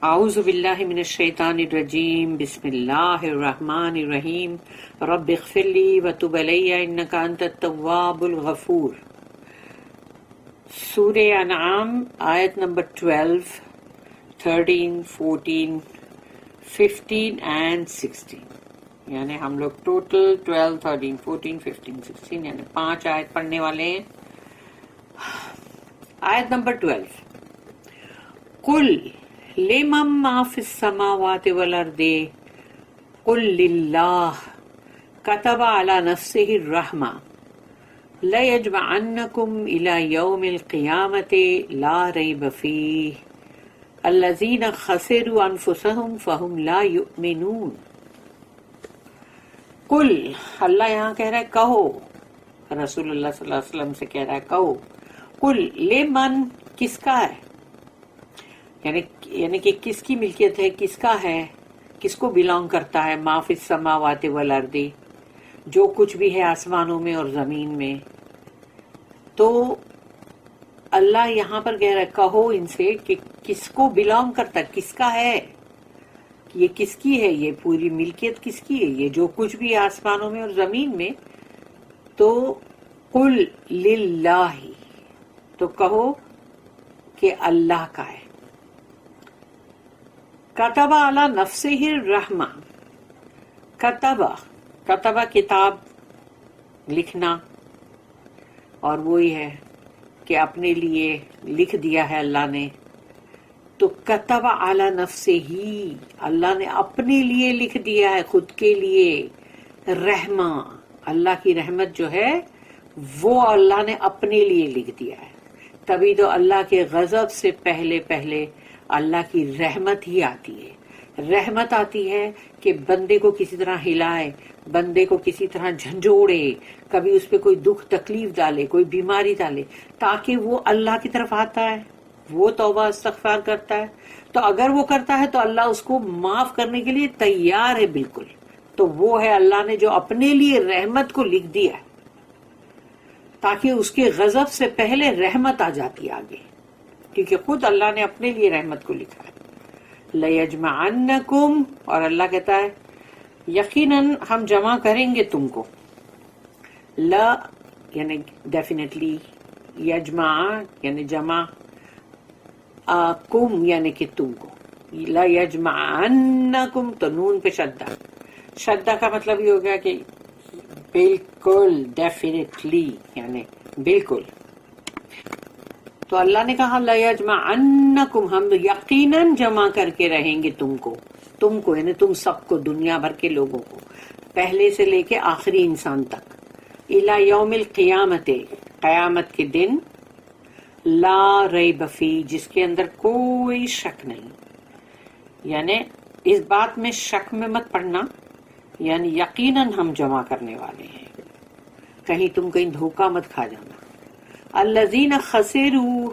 اعوذ باللہ من الشیطان الرجیم بسم اللہ الرحمن الرحیم رب اغفر لی وتب علی انک انت التواب الغفور۔ سورہ انعام آیت نمبر 12، 13، 14، 15 and 16، یعنی ہم لوگ ٹوٹل 12، 13، 14، 15، 16 یعنی 5 آیت پڑھنے والے ہیں۔ آیت نمبر 12، قل لمن ما فی السماوات والارض قل للہ کتب علی نفسہ الرحمہ لیجمعنکم الی یوم القیامۃ لا ریب فیہ الذین خسروا انفسہم فہم لا یؤمنون۔ قل، اللہ یہاں کہہ رہا ہے کہو، رسول اللہ صلی اللہ علیہ وسلم سے کہہ رہا ہے کہو، قل لمن کس کا ہے، یعنی کہ کس کی ملکیت ہے، کس کا ہے، کس کو بلانگ کرتا ہے، ما فی السماوات والارض، جو کچھ بھی ہے آسمانوں میں اور زمین میں۔ تو اللہ یہاں پر کہہ رہا ہے کہو ان سے کہ کس کو بلانگ کرتا ہے، کس کا ہے، یہ کس کی ہے، یہ پوری ملکیت کس کی ہے، یہ جو کچھ بھی ہے آسمانوں میں اور زمین میں۔ تو قل للہ، تو کہو کہ اللہ کا ہے۔ کتب علی نفسہ الرحمہ، کتب کتاب لکھنا، اور وہی ہے کہ اپنے لیے لکھ دیا ہے اللہ نے۔ تو کتب علی نفسہ ہی، اللہ نے اپنے لیے لکھ دیا ہے، خود کے لیے رحمہ، اللہ کی رحمت جو ہے وہ اللہ نے اپنے لیے لکھ دیا ہے۔ تبھی تو اللہ کے غضب سے پہلے اللہ کی رحمت ہی آتی ہے۔ رحمت آتی ہے کہ بندے کو کسی طرح ہلائے، بندے کو کسی طرح جھنجھوڑے، کبھی اس پہ کوئی دکھ تکلیف ڈالے، کوئی بیماری ڈالے، تاکہ وہ اللہ کی طرف آتا ہے، وہ توبہ استغفار کرتا ہے۔ تو اگر وہ کرتا ہے تو اللہ اس کو معاف کرنے کے لیے تیار ہے بالکل۔ تو وہ ہے اللہ نے جو اپنے لیے رحمت کو لکھ دیا ہے، تاکہ اس کے غضب سے پہلے رحمت آ جاتی آگے، کیونکہ خود اللہ نے اپنے لیے رحمت کو لکھا ہے۔ لَيَجْمَعَنَّكُمْ، اور اللہ کہتا ہے یقیناً ہم جمع کریں گے تم کو۔ لا یعنی ڈیفینیٹلی، یجمع یعنی جمع، کم یعنی کہ تم کو، لَيَجْمَعَنَّكُمْ تو نون پہ شدہ کا مطلب یہ ہو گیا کہ بالکل، ڈیفینیٹلی یعنی بالکل۔ تو اللہ نے کہا لَيَجْمَعَنَّكُمْ، ہم یقیناً جمع کر کے رہیں گے تم کو یعنی تم سب کو، دنیا بھر کے لوگوں کو، پہلے سے لے کے آخری انسان تک، اِلَى یوم القیامت، قیامت کے دن، لا ریب فیہ، جس کے اندر کوئی شک نہیں۔ یعنی اس بات میں شک میں مت پڑنا، یعنی یقیناً ہم جمع کرنے والے ہیں، کہیں تم کہیں دھوکہ مت کھا جانا۔ الذین خسروا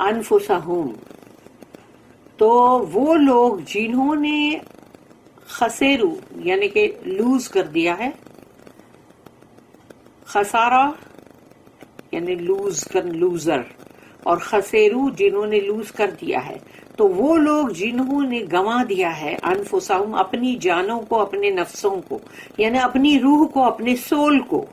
انفسہم، تو وہ لوگ جنہوں نے خسروا یعنی کہ لوز کر دیا ہے، خسارہ یعنی لوزر، اور خسروا جنہوں نے لوز کر دیا ہے، تو وہ لوگ جنہوں نے گنوا دیا ہے انفسہم، اپنی جانوں کو، اپنے نفسوں کو، یعنی اپنی روح کو، اپنے سول کو،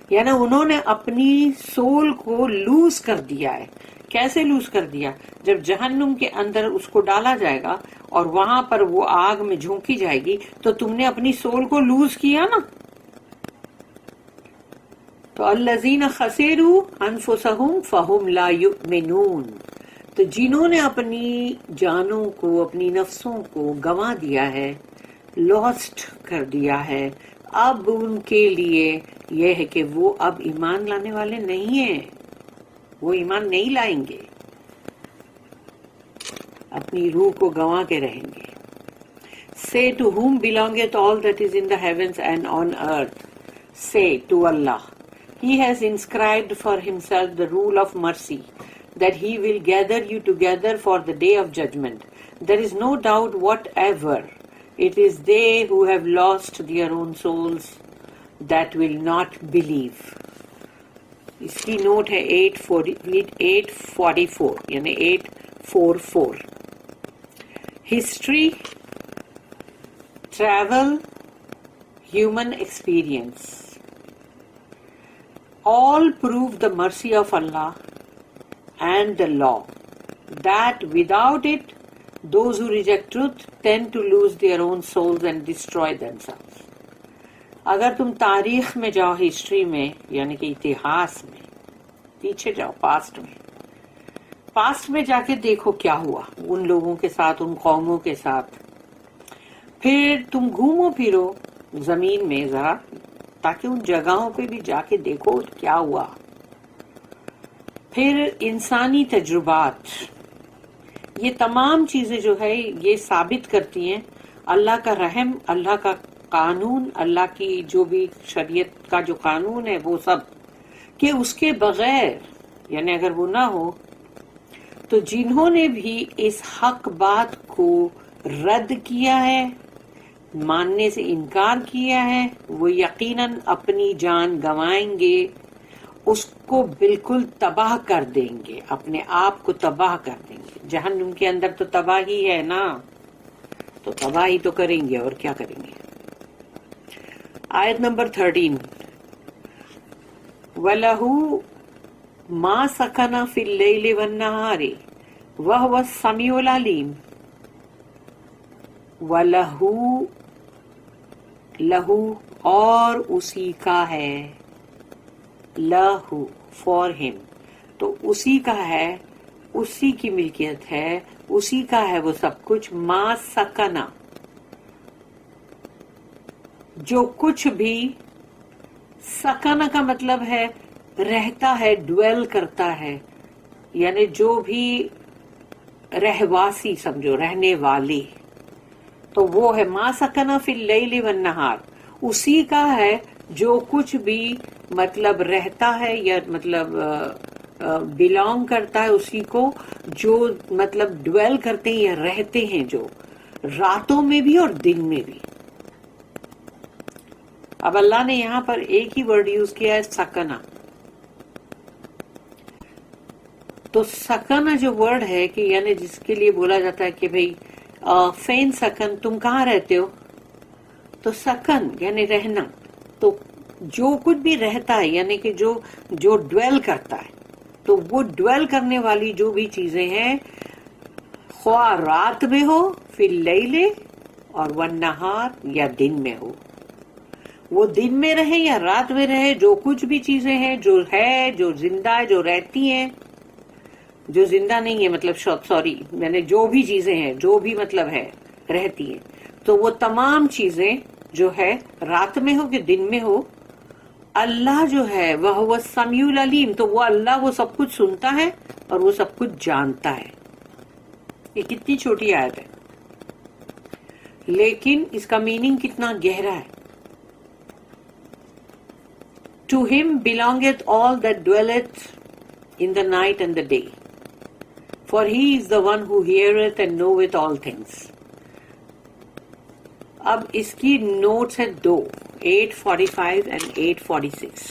یعنی انہوں نے اپنی سول کو لوز کر دیا ہے۔ کیسے لوز کر دیا؟ جب جہنم کے اندر اس کو ڈالا جائے گا اور وہاں پر وہ آگ میں جھونکی جائے گی، تو تم نے اپنی سول کو لوز کیا نا۔ تو الذین خسروا انفسہم فہم لا یؤمنون، تو جنہوں نے اپنی جانوں کو، اپنی نفسوں کو گنوا دیا ہے، لاسٹ کر دیا ہے، اب ان کے لیے یہ ہے کہ وہ اب ایمان لانے والے نہیں ہیں، وہ ایمان نہیں لائیں گے، اپنی روح کو گنوا کے رہیں گے۔ Say to whom belongeth all that is in the heavens and on earth. Say to Allah, He has inscribed for Himself the rule of mercy, that He will gather you together for the day of judgment. There is no doubt whatever. It is they who have lost their own souls that will not believe. اس کی note ہے 844 یعنی 844۔ history, travel, human experience, all prove the mercy of Allah and the law, that without it, those who reject truth tend to lose their own souls and destroy themselves. اگر تم تاریخ میں جاؤ، history میں یعنی کہ اتہاس میں پیچھے جاؤ، پاسٹ میں جا کے دیکھو کیا ہوا ان لوگوں کے ساتھ، ان قوموں کے ساتھ. پھر تم گھومو پھرو زمین میں ذرا، تاکہ ان جگہوں پہ بھی جا کے دیکھو کیا ہوا. پھر انسانی تجربات، یہ تمام چیزیں جو ہے یہ ثابت کرتی ہیں اللہ کا رحم، اللہ کا قانون، اللہ کی جو بھی شریعت کا جو قانون ہے وہ سب، کہ اس کے بغیر یعنی اگر وہ نہ ہو تو جنہوں نے بھی اس حق بات کو رد کیا ہے، ماننے سے انکار کیا ہے، وہ یقیناً اپنی جان گنوائیں گے، اس کو بالکل تباہ کر دیں گے، اپنے آپ کو تباہ کر دیں گے. جہنم کے اندر تو تباہی ہے نا، تو تباہی تو کریں گے، اور کیا کریں گے. آیت نمبر 13، وَلَهُ مَا سَكَنَ فِي اللَّيْلِ وَالنَّهَارِ وَهُوَ السَّمِيعُ الْعَلِيمُ. وَلَهُ، لہو اور اسی کا ہے، لہو فار ہم، تو اسی کا ہے، اسی کی ملکیت ہے، اسی کا ہے وہ سب کچھ. ما سکنا، جو کچھ بھی، سکنا کا مطلب ہے رہتا ہے، ڈویل کرتا ہے، یعنی جو بھی رہواسی سمجھو، رہنے والے، تو وہ ہے ما سکنا فی اللیل والنہار، اسی کا ہے جو کچھ بھی مطلب رہتا ہے یا مطلب بلانگ کرتا ہے اسی کو، جو مطلب ڈویل کرتے ہیں یا رہتے ہیں، جو راتوں میں بھی اور دن میں بھی. اب اللہ نے یہاں پر ایک ہی ورڈ یوز کیا ہے، سکنا. تو سکنا جو ورڈ ہے کہ یعنی جس کے لیے بولا جاتا ہے کہ بھئی فین سکن، تم کہاں رہتے ہو، تو سکن یعنی رہنا. تو جو کچھ بھی رہتا ہے یعنی کہ جو ڈویل کرتا ہے، تو وہ ڈویل کرنے والی جو بھی چیزیں ہیں، خواہ رات میں ہو فی اللیل اور والنہار، یا دن میں ہو، وہ دن میں رہے یا رات میں رہے، جو کچھ بھی چیزیں ہیں، جو ہے، جو زندہ ہے، جو رہتی ہیں، جو زندہ نہیں ہے مطلب سوری یعنی جو بھی چیزیں ہیں، جو بھی مطلب ہے رہتی ہیں، تو وہ تمام چیزیں جو ہے رات میں ہو کہ دن میں ہو، اللہ جو ہے وَهُوَ السَّمِيعُ الْعَلِيمُ، تو وہ اللہ وہ سب کچھ سنتا ہے اور وہ سب کچھ جانتا ہے. یہ کتنی چھوٹی آیت ہے، لیکن اس کا میننگ کتنا گہرا ہے. To him belongeth all that dwelleth in the night and the day, for he is the one who heareth and knoweth all things. اب اس کی نوٹس ہے دو، 845 and 846.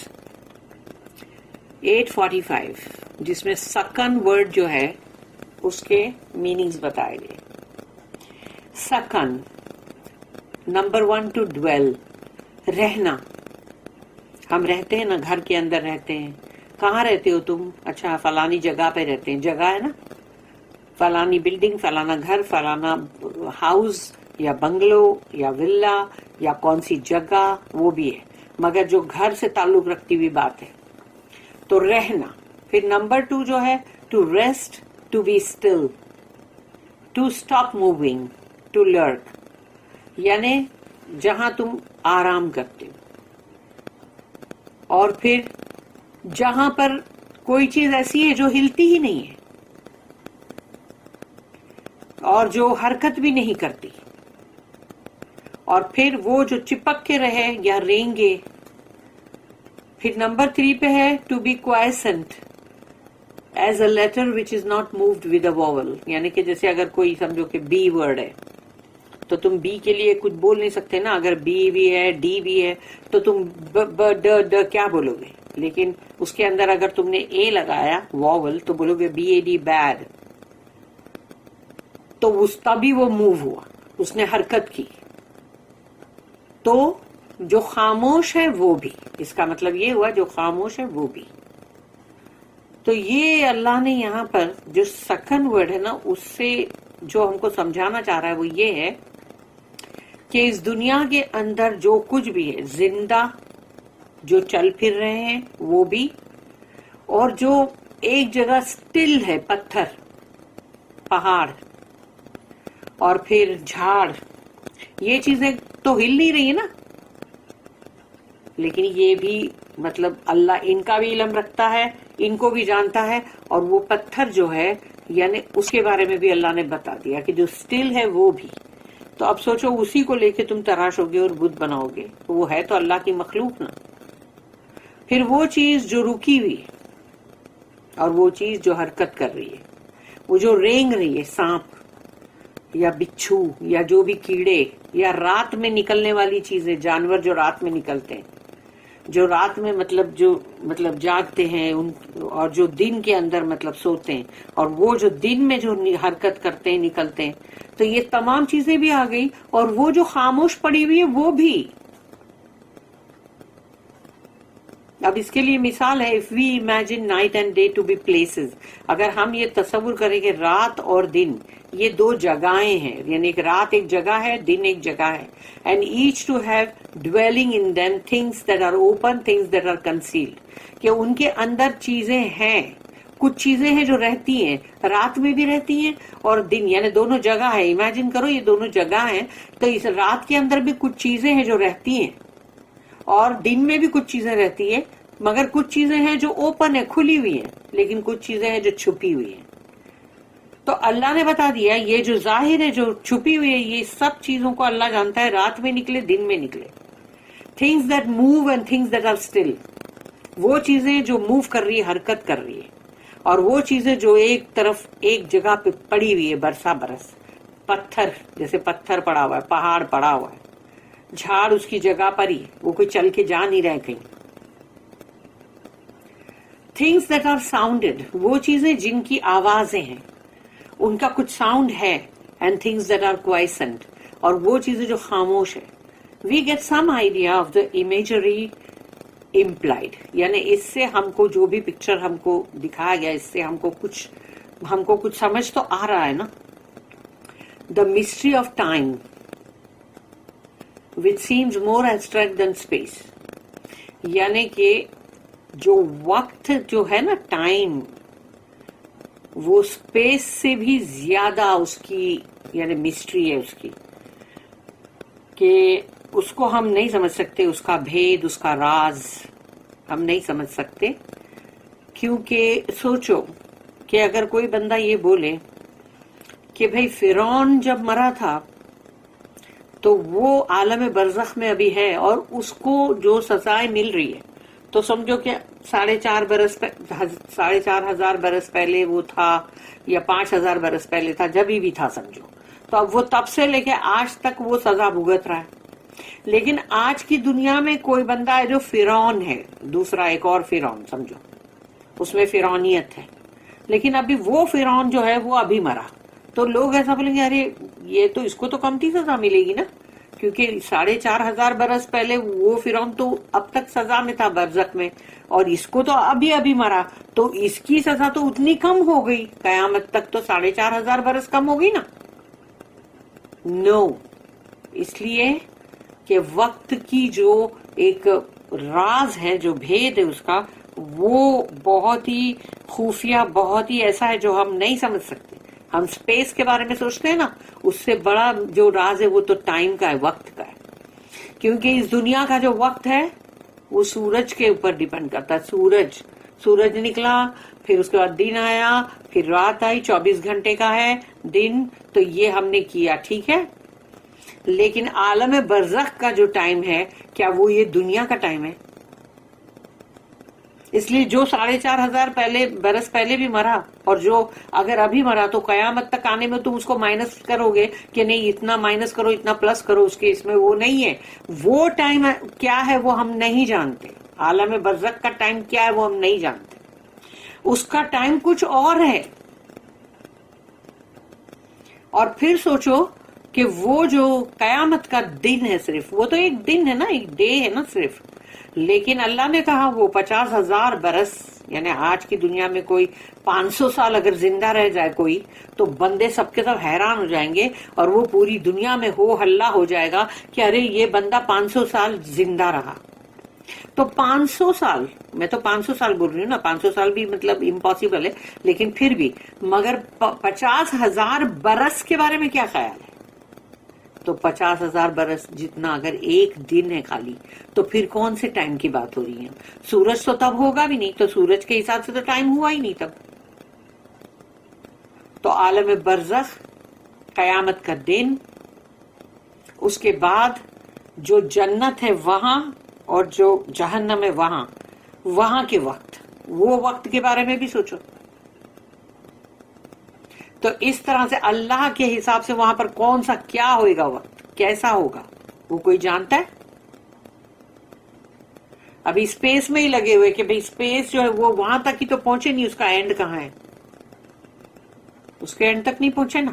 845 جس میں سکن ورڈ جو ہے اس کے میننگز بتائے گئے. سکن، نمبر 1 ٹو ڈویل، رہنا. ہم رہتے ہیں نا، گھر کے اندر رہتے ہیں. کہاں رہتے ہو تم؟ اچھا فلانی جگہ پہ رہتے ہیں، جگہ ہے نا، فلانی بلڈنگ، فلانا گھر، فلانا ہاؤس یا بنگلو یا ولا یا کون سی جگہ، وہ بھی ہے، مگر جو گھر سے تعلق رکھتی ہوئی بات ہے. تو رہنا. پھر نمبر 2 جو ہے to rest, to be still, to stop moving, to lurk, یعنی جہاں تم آرام کرتے ہو. اور پھر جہاں پر کوئی چیز ایسی ہے جو ہلتی ہی نہیں ہے اور جو حرکت بھی نہیں کرتی. اور پھر وہ جو چپک کے رہے یا رینگے. پھر نمبر 3 پہ ہے to be quotient as a letter which is not moved with a vowel, یعنی کہ جیسے اگر کوئی سمجھو کہ بی ورڈ ہے تو تم بی کے لیے کچھ بول نہیں سکتے نا، اگر بی بھی ہے ڈی بھی ہے تو تم ڈ کیا بولو گے، لیکن اس کے اندر اگر تم نے اے لگایا ووول تو بولو گے بی اے ڈی بیڈ. تو اس تبھی وہ موو ہوا, اس نے حرکت کی. تو جو خاموش ہے وہ بھی, اس کا مطلب یہ ہوا جو خاموش ہے وہ بھی. تو یہ اللہ نے یہاں پر جو سیکنڈ ورڈ ہے نا, اس سے جو ہم کو سمجھانا چاہ رہا ہے وہ یہ ہے کہ اس دنیا کے اندر جو کچھ بھی ہے, زندہ جو چل پھر رہے ہیں وہ بھی, اور جو ایک جگہ سٹل ہے, پتھر, پہاڑ اور پھر جھاڑ, یہ چیزیں تو ہل نہیں رہی ہے نا, لیکن یہ بھی مطلب اللہ ان کا بھی علم رکھتا ہے, ان کو بھی جانتا ہے. اور وہ پتھر جو ہے یعنی اس کے بارے میں بھی اللہ نے بتا دیا کہ جو سٹل ہے وہ بھی. تو اب سوچو اسی کو لے کے تم تراشو گے اور بت بناؤ گے, تو وہ ہے تو اللہ کی مخلوق نا. پھر وہ چیز جو رکی ہوئی اور وہ چیز جو حرکت کر رہی ہے, وہ جو رینگ رہی ہے, سانپ یا بچھو یا جو بھی کیڑے یا رات میں نکلنے والی چیزیں, جانور جو رات میں نکلتے ہیں, جو رات میں مطلب جاگتے ہیں ان, اور جو دن کے اندر مطلب سوتے ہیں, اور وہ جو دن میں جو حرکت کرتے ہیں نکلتے ہیں, تو یہ تمام چیزیں بھی آ گئی. اور وہ جو خاموش پڑی ہوئی ہے وہ بھی. اب اس کے لیے مثال ہے, if we imagine night and day to be places, اگر ہم یہ تصور کریں کہ رات اور دن یہ دو جگہیں ہیں, یعنی ایک رات ایک جگہ ہے, دن ایک جگہ ہے, and each to have dwelling in them things that are open, things that are concealed, کہ ان کے اندر چیزیں ہیں, کچھ چیزیں ہیں جو رہتی ہیں, رات میں بھی رہتی ہیں اور دن, یعنی دونوں جگہ ہے. امیجن کرو یہ دونوں جگہ ہیں, تو اس رات کے اندر بھی کچھ چیزیں ہیں جو رہتی ہیں اور دن میں بھی کچھ چیزیں رہتی ہیں, مگر کچھ چیزیں ہیں جو اوپن ہے, کھلی ہوئی ہیں, لیکن کچھ چیزیں ہیں جو چھپی ہوئی ہیں. تو اللہ نے بتا دیا یہ جو ظاہر ہے جو چھپی ہوئی ہے, یہ سب چیزوں کو اللہ جانتا ہے, رات میں نکلے دن میں نکلے. things that move and things that are still, وہ چیزیں جو موو کر رہی ہے, حرکت کر رہی ہے, اور وہ چیزیں جو ایک طرف ایک جگہ پہ پڑی ہوئی ہے برسا برس, پتھر جیسے پتھر پڑا ہوا ہے, پہاڑ پڑا ہوا ہے, جھاڑ اس کی جگہ پر ہی, وہ کوئی چل کے جا نہیں رہے کہیں. things that are sounded, وہ چیزیں جن کی آوازیں ہیں, ان کا کچھ ساؤنڈ ہے, and things that are quiescent, اور وہ چیزیں جو خاموش ہے. we get some idea of the imagery implied, یعنی اس سے ہم کو جو بھی پکچر ہم کو دکھایا گیا, اس سے ہم کو کچھ سمجھ تو آ رہا ہے نا. the mystery of time which seems more abstract than space, یعنی کہ جو وقت جو ہے نا, ٹائم, وہ اسپیس سے بھی زیادہ اس کی یعنی مسٹری ہے اس کی, کہ اس کو ہم نہیں سمجھ سکتے, اس کا بھید, اس کا راز ہم نہیں سمجھ سکتے. کیونکہ سوچو کہ اگر کوئی بندہ یہ بولے کہ بھئی فرعون جب مرا تھا تو وہ عالم برزخ میں ابھی ہے اور اس کو جو سزائیں مل رہی ہے, تو سمجھو کہ 4,500 برس پہلے وہ تھا یا 5,000 برس پہلے تھا, جب بھی تھا سمجھو, تو اب وہ تب سے لے کے آج تک وہ سزا بھگت رہا ہے. لیکن آج کی دنیا میں کوئی بندہ ہے جو فرعون ہے, دوسرا ایک اور فرعون سمجھو, اس میں فرعونیت ہے, لیکن ابھی وہ فرعون جو ہے وہ ابھی مرا, تو لوگ ایسا بولیں گے ارے یہ تو اس کو تو کم تھی سزا ملے گی نا, کیونکہ 4,500 برس پہلے وہ فرعون تو اب تک سزا میں تھا برزخ میں, اور اس کو تو ابھی مرا, تو اس کی سزا تو اتنی کم ہو گئی, قیامت تک تو 4,500 برس کم ہو گئی نا. نو, اس لیے کہ وقت کی جو ایک راز ہے, جو بھید ہے اس کا, وہ بہت ہی خفیہ, بہت ہی ایسا ہے جو ہم نہیں سمجھ سکتے. ہم سپیس کے بارے میں سوچتے ہیں نا, اس سے بڑا جو راز ہے وہ تو ٹائم کا ہے, وقت کا ہے. کیونکہ اس دنیا کا جو وقت ہے وہ سورج کے اوپر ڈیپینڈ کرتا ہے. سورج نکلا, پھر اس کے بعد دن آیا, پھر رات آئی, 24 گھنٹے کا ہے دن, تو یہ ہم نے کیا, ٹھیک ہے. لیکن عالم برزخ کا جو ٹائم ہے, کیا وہ یہ دنیا کا ٹائم ہے؟ اس لیے جو 4,500 برس پہلے بھی مرا, اور جو اگر ابھی مرا, تو قیامت تک آنے میں تم اس کو مائنس کرو گے کہ نہیں اتنا مائنس کرو, اتنا پلس کرو, اس کے اس میں وہ نہیں ہے. وہ ٹائم کیا ہے وہ ہم نہیں جانتے. عالم برزخ کا ٹائم کیا ہے وہ ہم نہیں جانتے. اس کا ٹائم کچھ اور ہے. اور پھر سوچو کہ وہ جو قیامت کا دن ہے، صرف وہ تو ایک دن ہے نا، ایک ڈے ہے نا صرف، لیکن اللہ نے کہا وہ 50,000 برس، یعنی آج کی دنیا میں کوئی 500 سال اگر زندہ رہ جائے کوئی، تو بندے سب کے سب حیران ہو جائیں گے، اور وہ پوری دنیا میں ہو ہلہ ہو جائے گا کہ ارے یہ بندہ 500 سال زندہ رہا۔ تو 500 سال، میں تو 500 سال بول رہی ہوں نا، 500 سال بھی مطلب امپاسبل ہے، لیکن پھر بھی، مگر 50,000 برس کے بارے میں کیا خیال ہے؟ تو 50,000 برس جتنا اگر ایک دن ہے خالی، تو پھر کون سے ٹائم کی بات ہو رہی ہے؟ سورج تو تب ہوگا بھی نہیں، تو سورج کے حساب سے تو ٹائم ہوا ہی نہیں تب۔ تو عالم برزخ، قیامت کا دن، اس کے بعد جو جنت ہے وہاں اور جو جہنم ہے وہاں، وہاں کے وقت، وہ وقت کے بارے میں بھی سوچو۔ تو اس طرح سے اللہ کے حساب سے وہاں پر کون سا کیا ہوئے گا، وقت کیسا ہوگا، وہ کوئی جانتا ہے؟ ابھی اسپیس میں ہی لگے ہوئے کہ بھئی اسپیس جو ہے وہ وہاں تک ہی تو پہنچے نہیں، اس کا اینڈ کہاں ہے؟ اس کے اینڈ تک نہیں پہنچے نا۔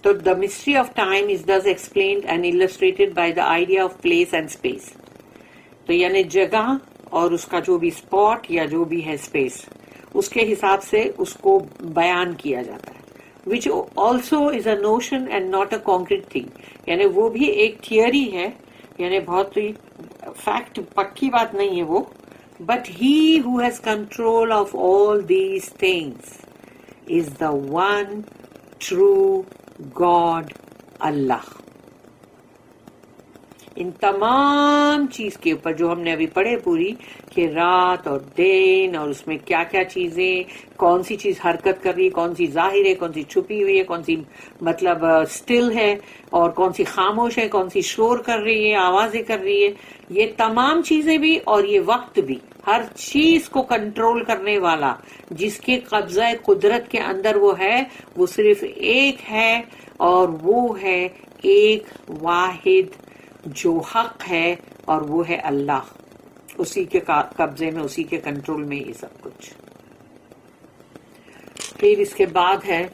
تو the mystery of time is thus explained and illustrated by the idea of place and space. تو یعنی جگہ اور اس کا جو بھی اسپاٹ یا جو بھی ہے اسپیس، اس کے حساب سے اس کو بیان کیا جاتا ہے، which also is a notion and not a concrete thing. یعنی وہ بھی ایک تھیوری ہے، یعنی بہت ہی فیکٹ، پکی بات نہیں ہے وہ، but he who has control of all these things is the one true God, اللہ۔ ان تمام چیز کے اوپر جو ہم نے ابھی پڑھے پوری، کہ رات اور دن اور اس میں کیا کیا چیزیں، کون سی چیز حرکت کر رہی ہے، کون سی ظاہر ہے، کون سی چھپی ہوئی ہے، کون سی مطلب سٹل ہے، اور کون سی خاموش ہے، کون سی شور کر رہی ہے، آوازیں کر رہی ہے، یہ تمام چیزیں بھی اور یہ وقت بھی، ہر چیز کو کنٹرول کرنے والا جس کے قبضہ قدرت کے اندر وہ ہے، وہ صرف ایک ہے، اور وہ ہے ایک واحد جو حق ہے، اور وہ ہے اللہ۔ اسی کے قبضے میں، اسی کے کنٹرول میں یہ سب کچھ۔ پھر اس کے بعد ہے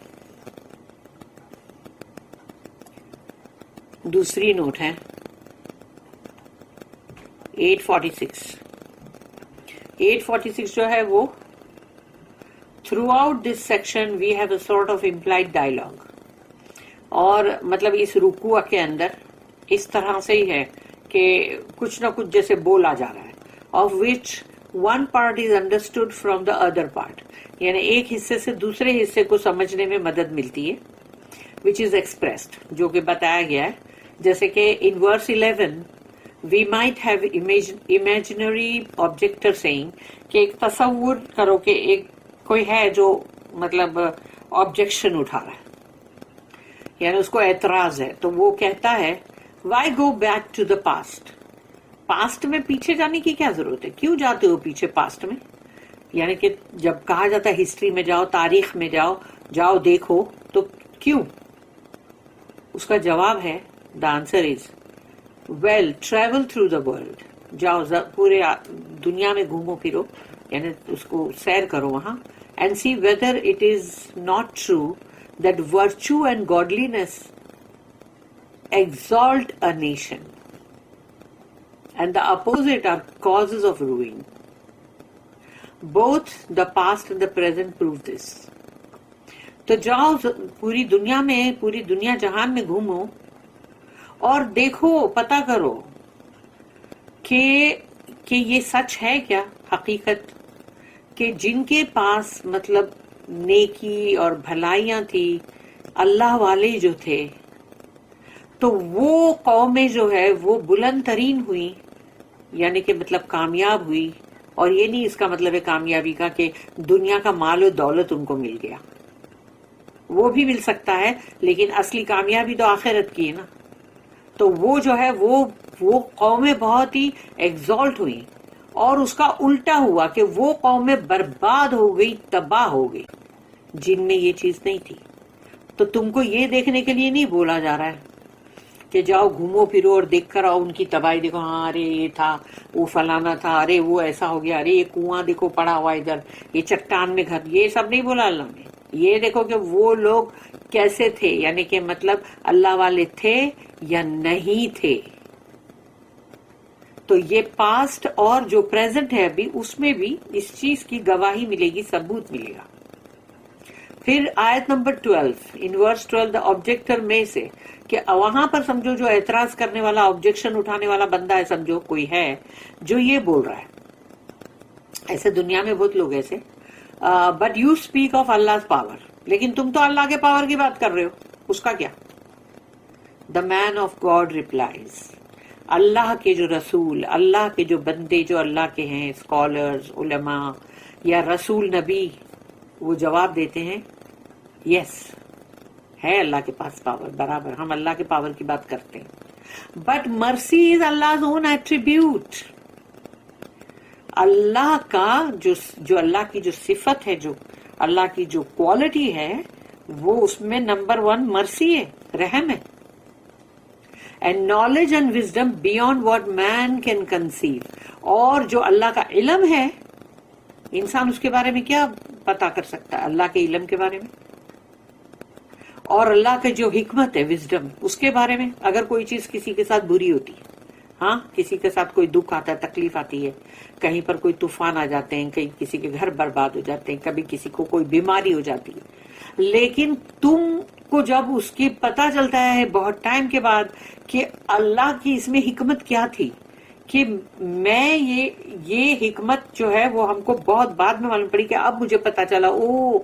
دوسری نوٹ ہے 846۔ 846 جو ہے وہ throughout this section we have a sort of implied dialogue، اور مطلب اس رکوع کے اندر اس طرح سے ہی ہے کہ کچھ نہ کچھ جیسے بولا جا رہا ہے، of which one part is understood from the other part، یعنی ایک حصے سے دوسرے حصے کو سمجھنے میں مدد ملتی ہے، which is expressed، جو کہ بتایا گیا ہے، جیسے کہ in verse 11 we might have imaginary objector saying، کہ ایک تصور کرو کہ ایک کوئی ہے جو مطلب آبجیکشن اٹھا رہا ہے، یعنی اس کو اعتراض ہے، تو وہ کہتا ہے why go back to the past، past میں پیچھے جانے کی کیا ضرورت ہے، کیوں جاتے ہو پیچھے پاسٹ میں؟ یعنی کہ جب کہا جاتا ہے ہسٹری میں جاؤ، تاریخ میں جاؤ، جاؤ دیکھو، تو کیوں؟ اس کا جواب ہے the answer is well travel through the world، جاؤ پورے دنیا میں گھومو پھرو، یعنی اس کو سیر کرو وہاں، and see whether it is not true that virtue and godliness exalt a nation and the opposite are causes of ruin. Both the past and the present prove this. تو جاؤ پوری دنیا میں، پوری دنیا جہان میں گھومو اور دیکھو، پتہ کرو کہ یہ سچ ہے کیا، حقیقت، کہ جن کے پاس مطلب نیکی اور بھلائیاں تھی، اللہ والے جو تھے، تو وہ قومیں جو ہے وہ بلند ترین ہوئی، یعنی کہ مطلب کامیاب ہوئی، اور یہ نہیں اس کا مطلب ہے کامیابی کا کہ دنیا کا مال و دولت ان کو مل گیا، وہ بھی مل سکتا ہے، لیکن اصلی کامیابی تو آخرت کی ہے نا۔ تو وہ جو ہے وہ قومیں بہت ہی ایگزالٹ ہوئی، اور اس کا الٹا ہوا کہ وہ قومیں برباد ہو گئی، تباہ ہو گئی جن میں یہ چیز نہیں تھی۔ تو تم کو یہ دیکھنے کے لیے نہیں بولا جا رہا ہے، کہ جاؤ گھومو پھرو اور دیکھ کر آؤ ان کی تباہی، دیکھو ہاں ارے یہ تھا، وہ فلانا تھا، ارے وہ ایسا ہو گیا، ارے یہ کنواں دیکھو پڑا ہوا ادھر، یہ چٹان میں گھر، یہ سب نہیں بولا اللہ نے. یہ دیکھو کہ وہ لوگ کیسے تھے، یعنی کہ مطلب اللہ والے تھے یا نہیں تھے. تو یہ پاسٹ اور جو پریزنٹ ہے ابھی اس میں بھی اس چیز کی گواہی ملے گی، ثبوت ملے گا. پھر آیت نمبر 12 ان ورس 12 دا آبجیکٹر میں سے، کہ وہاں پر سمجھو جو اعتراض کرنے والا، آبجیکشن اٹھانے والا بندہ ہے، سمجھو کوئی ہے جو یہ بول رہا ہے. ایسے دنیا میں بہت لوگ ایسے، but you speak of Allah power, لیکن تم تو اللہ کے پاور کی بات کر رہے ہو، اس کا کیا؟ دا مین آف گاڈ ریپلائز، اللہ کے جو رسول، اللہ کے جو بندے جو اللہ کے ہیں، اسکالرز، علماء یا رسول نبی، وہ جواب دیتے ہیں یس ہے اللہ کے پاس پاور، برابر ہم اللہ کے پاور کی بات کرتے ہیں. بٹ مرسی از اللہ اون ایٹریبیوٹ، اللہ کا جو اللہ کی جو صفت ہے، جو اللہ کی جو کوالٹی ہے، وہ اس میں نمبر 1 مرسی ہے، رحم ہے. And knowledge and wisdom beyond what man can conceive, اور جو اللہ کا علم ہے، انسان اس کے بارے میں کیا پتا کر سکتا ہے اللہ کے علم کے بارے میں، اور اللہ کے جو حکمت ہے، وزڈم، اس کے بارے میں. اگر کوئی چیز کسی کے ساتھ بری ہوتی ہے، ہاں کسی کے ساتھ کوئی دکھ آتا ہے، تکلیف آتی ہے، کہیں پر کوئی طوفان آ جاتے ہیں، کہیں کسی کے گھر برباد ہو جاتے ہیں، کبھی کسی کو کوئی بیماری ہو جاتی ہے، لیکن تم کو جب اس کی پتا چلتا ہے بہت ٹائم کے بعد کہ اللہ کی اس میں حکمت کیا تھی، کہ میں یہ حکمت جو ہے وہ ہم کو بہت بعد میں معلوم پڑی، کہ اب مجھے پتا چلا، او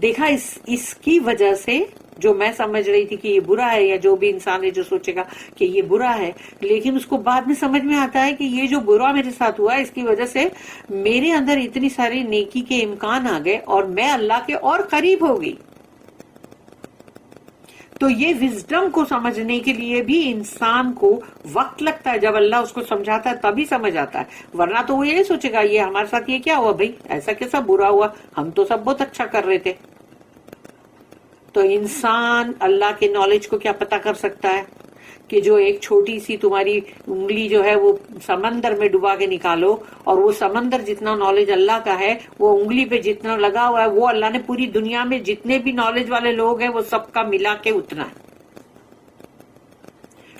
دیکھا اس کی وجہ سے جو میں سمجھ رہی تھی کہ یہ برا ہے، یا جو بھی انسان ہے جو سوچے گا کہ یہ برا ہے، لیکن اس کو بعد میں سمجھ میں آتا ہے کہ یہ جو برا میرے ساتھ ہوا، اس کی وجہ سے میرے اندر اتنی ساری نیکی کے امکان آ گئے اور میں اللہ کے اور قریب ہو گئی. تو یہ وزڈم کو سمجھنے کے لیے بھی انسان کو وقت لگتا ہے، جب اللہ اس کو سمجھاتا ہے تبھی سمجھ آتا ہے، ورنہ تو وہ یہ سوچے گا یہ ہمارے ساتھ یہ کیا ہوا بھائی، ایسا کیسا برا ہوا، ہم تو سب بہت اچھا کر رہے تھے. تو انسان اللہ کے نالج کو کیا پتا کر سکتا ہے کہ جو ایک چھوٹی سی تمہاری انگلی جو ہے وہ سمندر میں ڈبا کے نکالو، اور وہ سمندر جتنا نالج اللہ کا ہے، وہ انگلی پہ جتنا لگا ہوا ہے، وہ اللہ نے پوری دنیا میں جتنے بھی نالج والے لوگ ہیں وہ سب کا ملا کے اتنا ہے.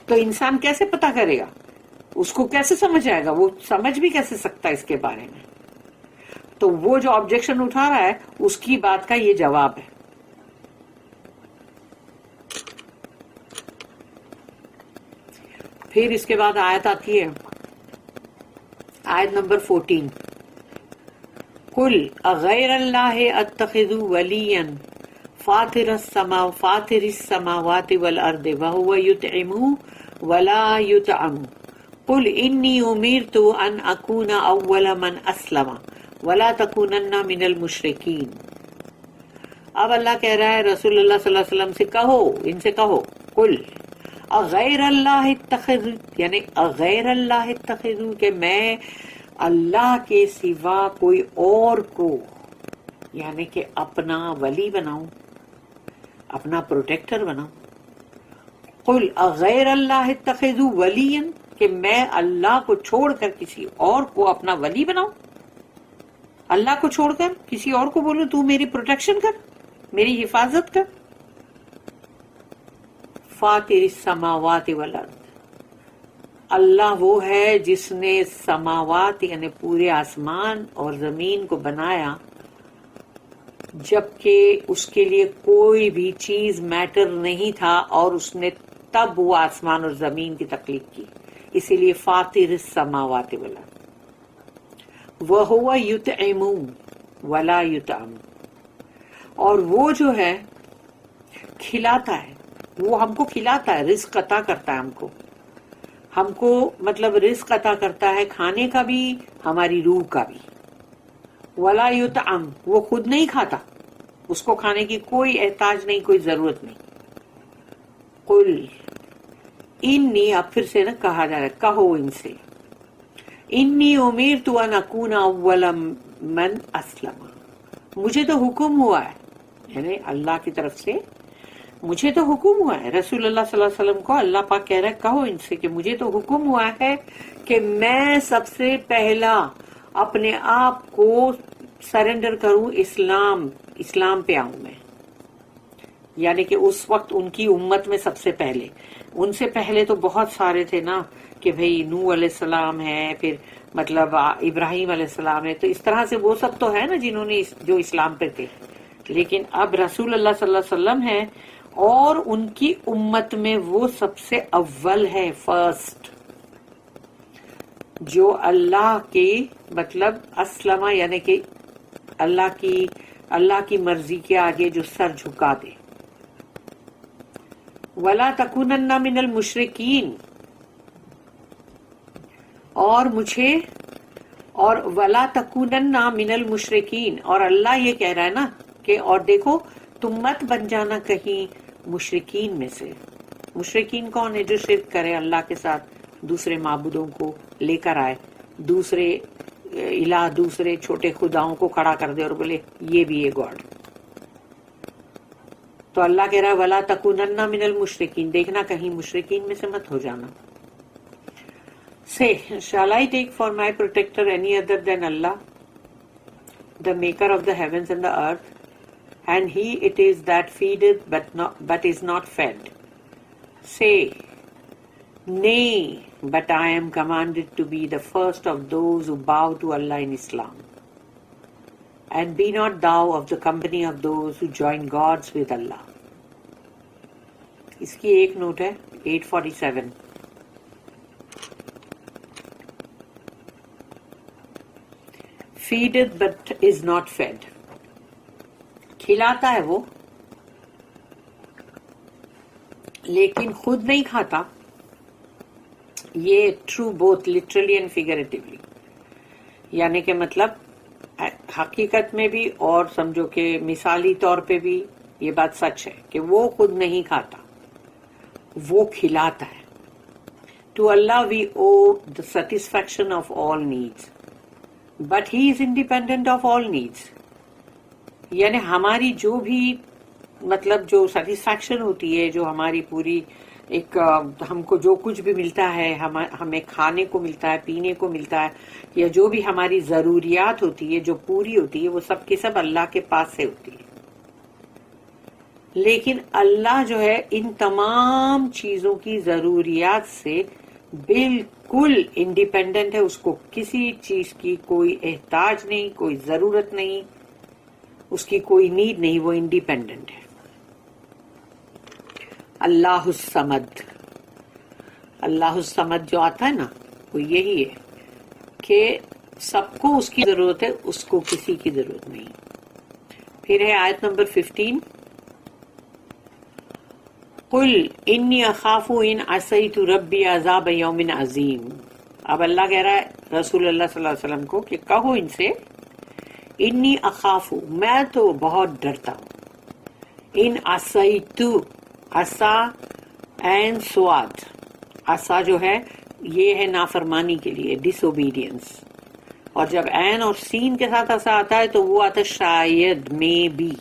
تو انسان کیسے پتا کرے گا، اس کو کیسے سمجھ آئے گا، وہ سمجھ بھی کیسے سکتا ہے اس کے بارے میں. تو وہ جو آبجیکشن اٹھا رہا ہے اس کی بات کا یہ جواب ہے. پھر اس کے بعد آیت آتی ہے، آیت نمبر 14، قل اغیر اللہ اتخذ ولیا فاطر السماوات والارض وهو يطعم ولا يطعم قل انی امرت ان اکون اول من اسلم ولا تکونن من المشرکین. اب اللہ کہہ رہا ہے رسول اللہ صلی اللہ علیہ وسلم سے کہو، ان سے کہو، قل اغیر اللہ اتخذ، یعنی اغیر اللہ اتخذ، کہ میں اللہ کے سوا کوئی اور کو یعنی کہ اپنا ولی بناؤں، اپنا پروٹیکٹر بناؤں. قل اغیر اللہ اتخذ ولیا، کہ میں اللہ کو چھوڑ کر کسی اور کو اپنا ولی بناؤں، اللہ کو چھوڑ کر کسی اور کو بولوں تو میری پروٹیکشن کر، میری حفاظت کر. فاطر السماوات والارض، اللہ وہ ہے جس نے سماوات یعنی پورے آسمان اور زمین کو بنایا جبکہ اس کے لیے کوئی بھی چیز میٹر نہیں تھا، اور اس نے تب وہ آسمان اور زمین کی تخلیق کی، اسی لیے فاطر السماوات والارض. وَهُوَ يُطْعِمُ وَلَا يُطْعَمُ، اور وہ جو ہے کھلاتا ہے، وہ ہم کو کھلاتا ہے، رزق عطا کرتا ہے ہم کو مطلب رزق عطا کرتا ہے، کھانے کا بھی، ہماری روح کا بھی. ولا یطعم، وہ خود نہیں کھاتا، اس کو کھانے کی کوئی احتاج نہیں، کوئی ضرورت نہیں. قل انی، اب پھر سے نہ کہا جا رہا ہے، کہو ان سے، انی امرت ان اکون اول من اسلم، مجھے تو حکم ہوا ہے، یعنی اللہ کی طرف سے مجھے تو حکم ہوا ہے، رسول اللہ صلی اللہ علیہ وسلم کو اللہ پاک کہہ رہا ہے کہو ان سے کہ مجھے تو حکم ہوا ہے کہ میں سب سے پہلا اپنے آپ کو سرنڈر کروں، اسلام پہ آؤں میں، یعنی کہ اس وقت ان کی امت میں سب سے پہلے، ان سے پہلے تو بہت سارے تھے نا، کہ بھئی نوح علیہ السلام ہے، پھر مطلب ابراہیم علیہ السلام ہے، تو اس طرح سے وہ سب تو ہے نا جنہوں نے جو اسلام پہ تھے، لیکن اب رسول اللہ صلی اللہ علیہ وسلم ہے اور ان کی امت میں وہ سب سے اول ہے، فرسٹ، جو اللہ کی مطلب اسلمہ، یعنی کہ اللہ کی مرضی کے آگے جو سر جھکا دے۔ وَلَا تَكُونَنَّ مِنَ الْمُشْرِكِينَ، اور وَلَا تَكُونَنَّ مِنَ الْمُشْرِكِينَ، اور اللہ یہ کہہ رہا ہے نا کہ اور دیکھو تم مت بن جانا کہیں مشرکین میں سے۔ مشرکین کون ہے؟ جو شرک کرے اللہ کے ساتھ، دوسرے معبودوں کو لے کر آئے، دوسرے الہ، دوسرے چھوٹے خداؤں کو کھڑا کر دے اور بولے یہ بھی ہے گاڈ۔ تو اللہ کہہ رہا ہے وَلَا تَكُونَنَّ مِنَ الْمُشْرِكِينَ، دیکھنا کہیں مشرکین میں سے مت ہو جانا۔ Say, shall I take for my protector any other than Allah, the maker of the heavens and the earth? And he it is that feedeth but is not fed. Say, nay, but I am commanded to be the first of those who bow to Allah in Islam. And be not thou of the company of those who join gods with Allah. اس کی ایک note ہے 847۔ feedeth but is not fed، کھلاتا ہے وہ لیکن خود نہیں کھاتا۔ یہ ٹرو بوتھ لٹرلی اینڈ فیگریٹیولی، یعنی کہ مطلب حقیقت میں بھی اور سمجھو کہ مثالی طور پہ بھی یہ بات سچ ہے کہ وہ خود نہیں کھاتا، وہ کھلاتا ہے۔ To Allah we owe the satisfaction of all needs, but He is independent of all needs. یعنی ہماری جو بھی مطلب جو سیٹسفیکشن ہوتی ہے، جو ہماری پوری ایک ہم کو جو کچھ بھی ملتا ہے، ہمیں کھانے کو ملتا ہے، پینے کو ملتا ہے، یا جو بھی ہماری ضروریات ہوتی ہے جو پوری ہوتی ہے، وہ سب کی سب اللہ کے پاس سے ہوتی ہے۔ لیکن اللہ جو ہے ان تمام چیزوں کی ضروریات سے بالکل انڈیپینڈنٹ ہے، اس کو کسی چیز کی کوئی احتیاج نہیں، کوئی ضرورت نہیں، اس کی کوئی نیڈ نہیں، وہ انڈیپینڈنٹ ہے۔ اللہ الصمد، اللہ الصمد جو آتا ہے نا وہ یہی ہے کہ سب کو اس کی ضرورت ہے، اس کو کسی کی ضرورت نہیں۔ پھر ہے آیت نمبر 15، قل انی اخاف ان عصیت ربی عذاب یوم عظیم۔ اب اللہ کہہ رہا ہے رسول اللہ صلی اللہ علیہ وسلم کو کہ کہو ان سے انی اخاف، میں تو بہت ڈرتا ہوں، ان عصیت، عصا این سواد، عصا جو ہے یہ ہے نافرمانی کے لیے، ڈس اوبیڈینس، اور جب عین اور سین کے ساتھ عصا آتا ہے تو وہ آتا ہے شاید، میں بی۔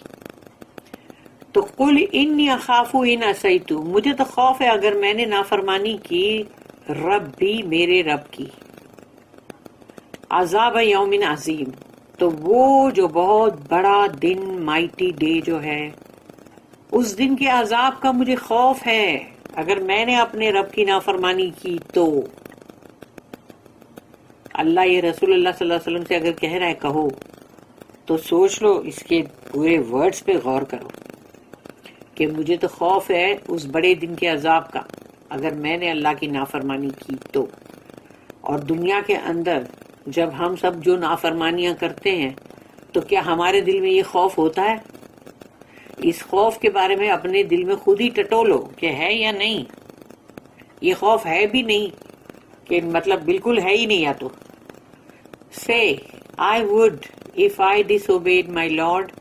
تو قل انی اخاف ان عصیت، مجھے تو خوف ہے اگر میں نے نافرمانی کی، ربی، میرے رب کی، عذاب یوم عظیم، تو وہ جو بہت بڑا دن، مائٹی ڈے جو ہے، اس دن کے عذاب کا مجھے خوف ہے اگر میں نے اپنے رب کی نافرمانی کی تو۔ اللہ یہ رسول اللہ صلی اللہ علیہ وسلم سے اگر کہہ رہا ہے کہو، تو سوچ لو، اس کے پورے ورڈز پہ غور کرو کہ مجھے تو خوف ہے اس بڑے دن کے عذاب کا اگر میں نے اللہ کی نافرمانی کی تو۔ اور دنیا کے اندر جب ہم سب جو نافرمانیاں کرتے ہیں تو کیا ہمارے دل میں یہ خوف ہوتا ہے؟ اس خوف کے بارے میں اپنے دل میں خود ہی ٹٹولو کہ ہے یا نہیں۔ یہ خوف ہے بھی نہیں کہ مطلب بالکل ہے ہی نہیں، یا تو say I would if I disobeyed my Lord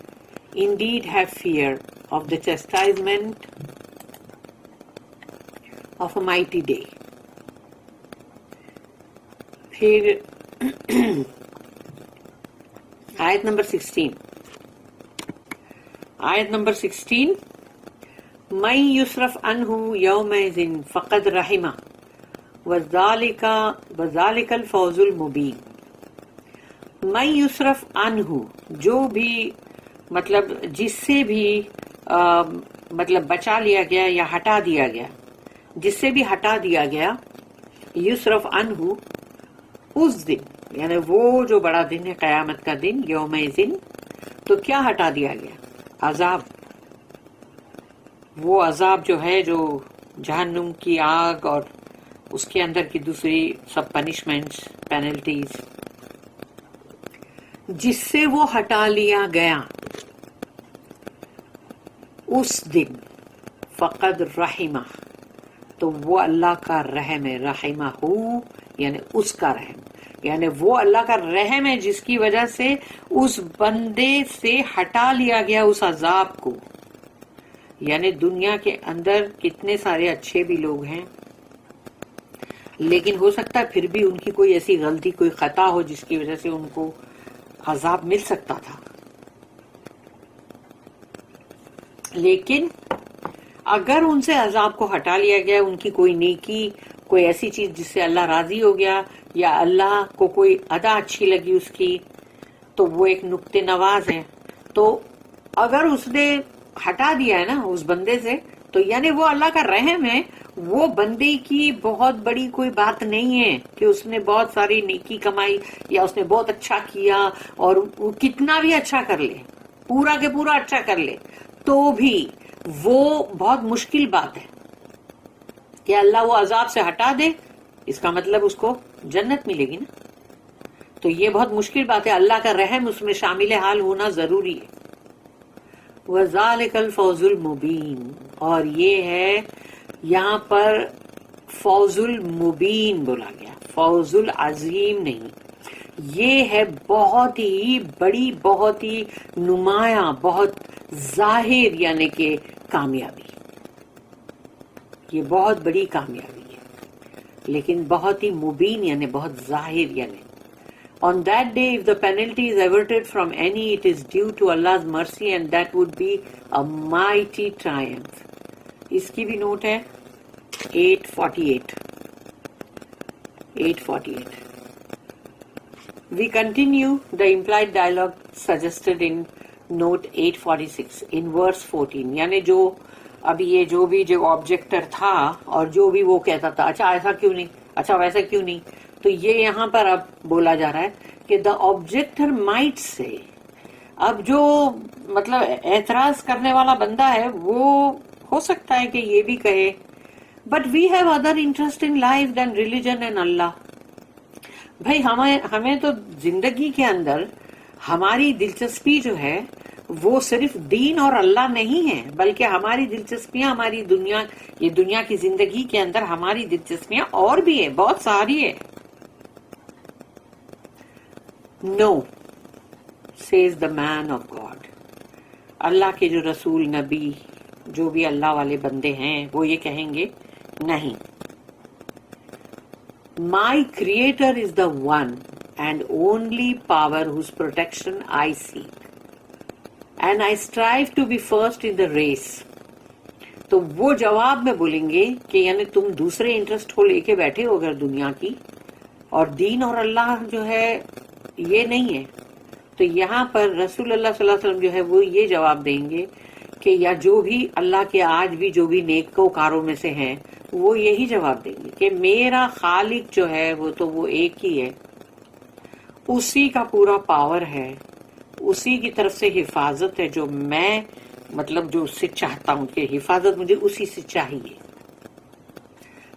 indeed have fear of the chastisement of a mighty day۔ پھر آیت نمبر 16، من یصرف عنہ یومئذ فقد رحمہ وذالک الفوز المبین. من یصرف عنہ، جو بھی مطلب جس سے بھی مطلب بچا لیا گیا یا ہٹا دیا گیا، جس سے بھی ہٹا دیا گیا، یصرف عنہ اس دن، یعنی وہ جو بڑا دن ہے قیامت کا دن، یومئذ، تو کیا ہٹا دیا گیا؟ عذاب. وہ عذاب جو ہے جو جہنم کی آگ اور اس کے اندر کی دوسری سب پنشمنٹس، پینلٹیز، جس سے وہ ہٹا لیا گیا اس دن، فقد رحمہ، تو وہ اللہ کا رحم ہے. رحمہ ہو یعنی اس کا رحم، یعنی وہ اللہ کا رحم ہے جس کی وجہ سے اس بندے سے ہٹا لیا گیا اس عذاب کو. یعنی دنیا کے اندر کتنے سارے اچھے بھی لوگ ہیں، لیکن ہو سکتا ہے پھر بھی ان کی کوئی ایسی غلطی، کوئی خطا ہو جس کی وجہ سے ان کو عذاب مل سکتا تھا. لیکن اگر ان سے عذاب کو ہٹا لیا گیا، ان کی کوئی نیکی، کوئی ایسی چیز جس سے اللہ راضی ہو گیا، یا اللہ کو کوئی ادا اچھی لگی اس کی، تو وہ ایک نقطہ نواز ہے. تو اگر اس نے ہٹا دیا ہے نا اس بندے سے، تو یعنی وہ اللہ کا رحم ہے. وہ بندے کی بہت بڑی کوئی بات نہیں ہے کہ اس نے بہت ساری نیکی کمائی یا اس نے بہت اچھا کیا، اور وہ کتنا بھی اچھا کر لے، پورا کے پورا اچھا کر لے، تو بھی وہ بہت مشکل بات ہے کہ اللہ وہ عذاب سے ہٹا دے. اس کا مطلب اس کو جنت ملے گی نا. تو یہ بہت مشکل بات ہے. اللہ کا رحم اس میں شامل حال ہونا ضروری ہے. وَذَلِكَ الْفَوْزُ الْمُبِينُ، اور یہ ہے یہاں پر فوز المبین بولا گیا، فوز العظیم نہیں. یہ ہے بہت ہی بڑی، بہت ہی نمایاں، بہت ظاہر یعنی کہ کامیابی. یہ بہت بڑی کامیابی ہے، لیکن بہت ہی مبین یعنی بہت ظاہر. یعنی on that day if the penalty is averted from any, it is due to Allah's mercy, and that would be a mighty triumph. اس کی بھی نوٹ ہے 848. We continue the implied dialogue suggested in note 846 in verse 14. یعنی جو ابھی یہ جو بھی جو آبجیکٹر تھا اور جو بھی وہ کہتا تھا، اچھا ایسا کیوں نہیں، اچھا ویسا کیوں نہیں، تو یہ یہاں پر اب بولا جا رہا ہے کہ دا آبجیکٹر مائٹ سے، اب جو مطلب اعتراض کرنے والا بندہ ہے وہ ہو سکتا ہے کہ یہ بھی کہے، but we have other interest in life than religion and Allah. بھائی ہمیں تو زندگی کے اندر ہماری دلچسپی جو ہے وہ صرف دین اور اللہ نہیں ہے، بلکہ ہماری دلچسپیاں، ہماری دنیا، یہ دنیا کی زندگی کے اندر ہماری دلچسپیاں اور بھی ہے، بہت ساری ہے. No, says the man of God. اللہ کے جو رسول، نبی، جو بھی اللہ والے بندے ہیں وہ یہ کہیں گے نہیں. My creator is the one and only power whose protection I seek, and I strive to be first in the race. تو وہ جواب میں بولیں گے کہ یعنی تم دوسرے انٹرسٹ کو لے کے بیٹھے ہو اگر دنیا کی، اور دین اور اللہ جو ہے یہ نہیں ہے. تو یہاں پر رسول اللہ صلی اللہ علیہ وسلم جو ہے وہ یہ جواب دیں گے کہ یا جو بھی اللہ کے آج بھی جو بھی نیکوکاروں میں سے ہیں وہ یہی جواب دیں گے کہ میرا خالق جو ہے وہ تو وہ ایک ہی ہے، اسی کا پورا پاور ہے، اسی کی طرف سے حفاظت ہے، جو میں مطلب جو اس سے چاہتا ہوں کہ حفاظت مجھے اسی سے چاہیے،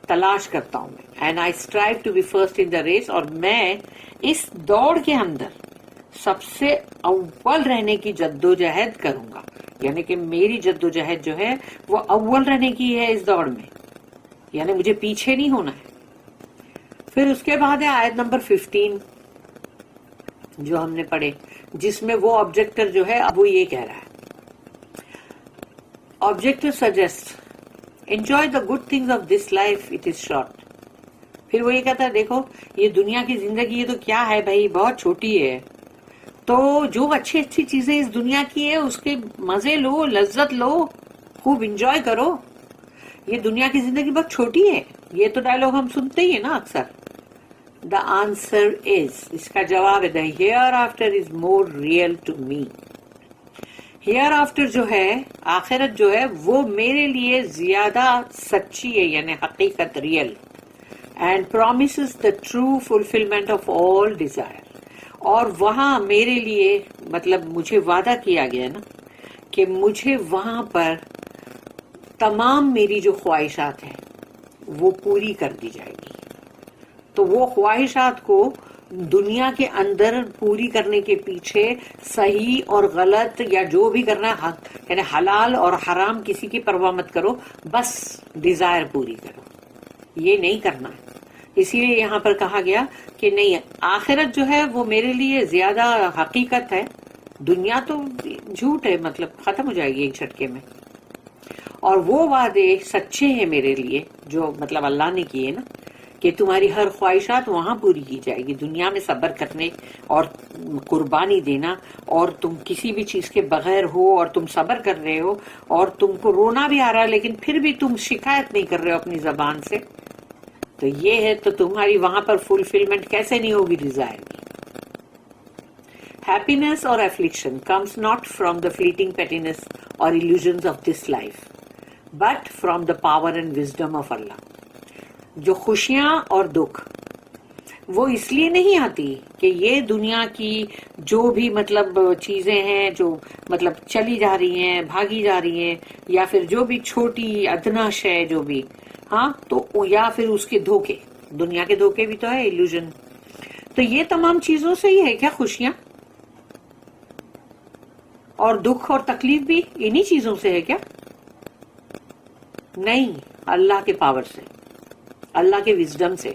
تلاش کرتا ہوں میں. And I strive to be first in the race, اور میں اس دوڑ کے اندر سب سے اول رہنے کی جدوجہد کروں گا. یعنی کہ میری جدوجہد جو ہے وہ اول رہنے کی ہے اس دوڑ میں، یعنی مجھے پیچھے نہیں ہونا ہے. پھر اس کے بعد ہے آیت نمبر 15 جو ہم نے پڑھے، جس میں وہ آبجیکٹر جو ہے اب وہ یہ کہہ رہا ہے، آبجیکٹر suggest enjoy the good things of this life, it is short. پھر وہ یہ کہتا ہے دیکھو یہ دنیا کی زندگی یہ تو کیا ہے بھائی، بہت چھوٹی ہے، تو جو اچھی اچھی چیزیں اس دنیا کی ہے اس کے مزے لو، لذت لو، خوب انجوائے کرو. یہ دنیا کی زندگی بہت چھوٹی ہے. یہ تو ڈائلاگ ہم سنتے ہی ہیں نا اکثر. دا آنسر از, اس کا جواب ہے, the hereafter is more real to me. Hereafter جو ہے, آخرت جو ہے, وہ میرے لیے زیادہ سچی ہے, یعنی حقیقت, real. And promises the true fulfilment of all Dzire. اور وہاں میرے لیے مطلب مجھے وعدہ کیا گیا نا کہ مجھے وہاں پر تمام میری جو خواہشات ہیں وہ پوری کر دی جائے گی. تو وہ خواہشات کو دنیا کے اندر پوری کرنے کے پیچھے صحیح اور غلط یا جو بھی کرنا ہے, یعنی حلال اور حرام کسی کی پرواہ مت کرو, بس ڈیزائر پوری کرو. یہ نہیں کرنا ہے. اسی لیے یہاں پر کہا گیا کہ نہیں, آخرت جو ہے وہ میرے لیے زیادہ حقیقت ہے, دنیا تو جھوٹ ہے, مطلب ختم ہو جائے گی ایک جھٹکے میں. اور وہ وعدے سچے ہیں میرے لیے جو مطلب اللہ نے کیے نا, کہ تمہاری ہر خواہشات وہاں پوری کی جائے گی. دنیا میں صبر کرنے اور قربانی دینا, اور تم کسی بھی چیز کے بغیر ہو اور تم صبر کر رہے ہو اور تم کو رونا بھی آ رہا ہے لیکن پھر بھی تم شکایت نہیں کر رہے ہو اپنی زبان سے, تو یہ ہے. تو تمہاری وہاں پر فلفلمنٹ کیسے نہیں ہوگی ڈیزائر کی. Happiness or affliction comes not from the fleeting pettiness or illusions of this life, but from the power and wisdom of Allah. جو خوشیاں اور دکھ وہ اس لیے نہیں آتی کہ یہ دنیا کی جو بھی مطلب چیزیں ہیں جو مطلب چلی جا رہی ہیں, بھاگی جا رہی ہیں, یا پھر جو بھی چھوٹی ادنا شے جو بھی, ہاں, تو یا پھر اس کے دھوکے, دنیا کے دھوکے بھی تو ہے, ایلوژن. تو یہ تمام چیزوں سے ہی ہے کیا خوشیاں, اور دکھ اور تکلیف بھی انہی چیزوں سے ہے کیا؟ نہیں, اللہ کے پاور سے, اللہ کے وزڈم سے.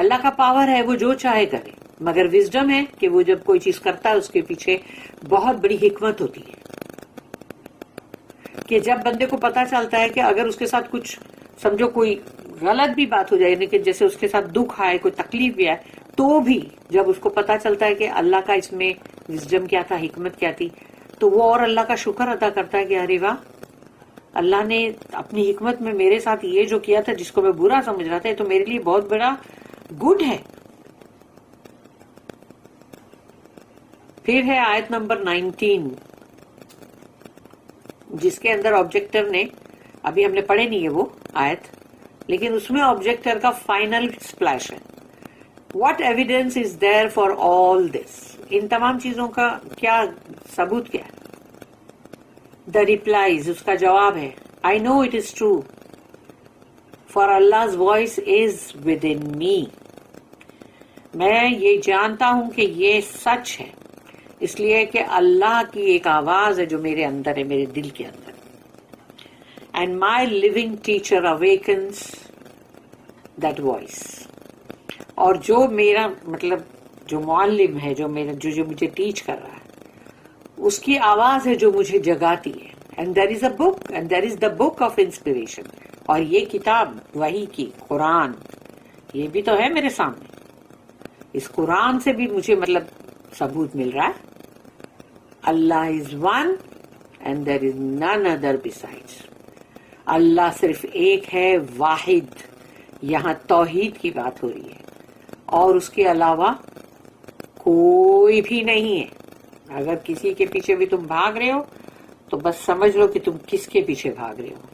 اللہ کا پاور ہے وہ جو چاہے کرے, مگر وزڈم ہے کہ وہ جب کوئی چیز کرتا ہے اس کے پیچھے بہت بڑی حکمت ہوتی ہے. کہ جب بندے کو پتا چلتا ہے کہ اگر اس کے ساتھ کچھ سمجھو کوئی غلط بھی بات ہو جائے, یعنی کہ جیسے اس کے ساتھ دکھ آئے, کوئی تکلیف بھی آئے, تو بھی جب اس کو پتا چلتا ہے کہ اللہ کا اس میں وزڈم کیا تھا, حکمت کیا تھی, تو وہ اور اللہ کا شکر ادا کرتا ہے کہ ارے واہ, اللہ نے اپنی حکمت میں میرے ساتھ یہ جو کیا تھا جس کو میں برا سمجھ رہا تھا, تو میرے لیے بہت بڑا گڈ ہے. پھر ہے آیت نمبر 19, جس کے اندر آبجیکٹر نے, ابھی ہم نے پڑھے نہیں ہے وہ آیت, لیکن اس میں آبجیکٹر کا فائنل سپلیش ہے. What evidence is there for all this, ان تمام چیزوں کا کیا ثبوت کیا ہے؟ دا ریپلائز, اس کا جواب ہے, I know it is true, for Allah's voice is within me. میں یہ جانتا ہوں کہ یہ سچ ہے, اس لیے کہ اللہ کی ایک آواز ہے جو میرے اندر ہے, میرے دل کے اندر. And my living teacher awakens that voice. اور جو میرا مطلب جو معلم ہے, جو مجھے ٹیچ کر رہا ہے, اس کی آواز ہے جو مجھے جگاتی ہے. And there is a book, and there is the book of inspiration. اور یہ کتاب وحی کی, قرآن, یہ بھی تو ہے میرے سامنے. اس قرآن سے بھی مجھے مطلب ثبوت مل رہا ہے. اللہ is one and there is none other besides. اللہ صرف ایک ہے, واحد. یہاں توحید کی بات ہو رہی ہے, اور اس کے علاوہ کوئی بھی نہیں ہے. اگر کسی کے پیچھے بھی تم بھاگ رہے ہو تو بس سمجھ لو کہ تم کس کے پیچھے بھاگ رہے ہو,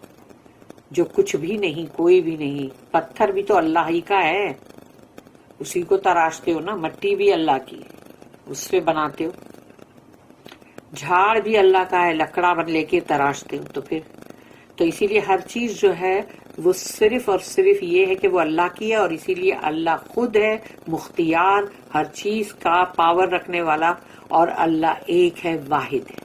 جو کچھ بھی نہیں, کوئی بھی نہیں. پتھر بھی تو اللہ ہی کا ہے, اسی کو تراشتے ہو نا. مٹی بھی اللہ کی ہے, اس سے بناتے ہو. جھاڑ بھی اللہ کا ہے, لکڑا بن لے کے تراشتے ہو. تو پھر تو اسی لیے ہر چیز جو ہے وہ صرف اور صرف یہ ہے کہ وہ اللہ کی ہے, اور اسی لیے اللہ خود ہے مختار, ہر چیز کا پاور رکھنے والا, اور اللہ ایک ہے, واحد ہے.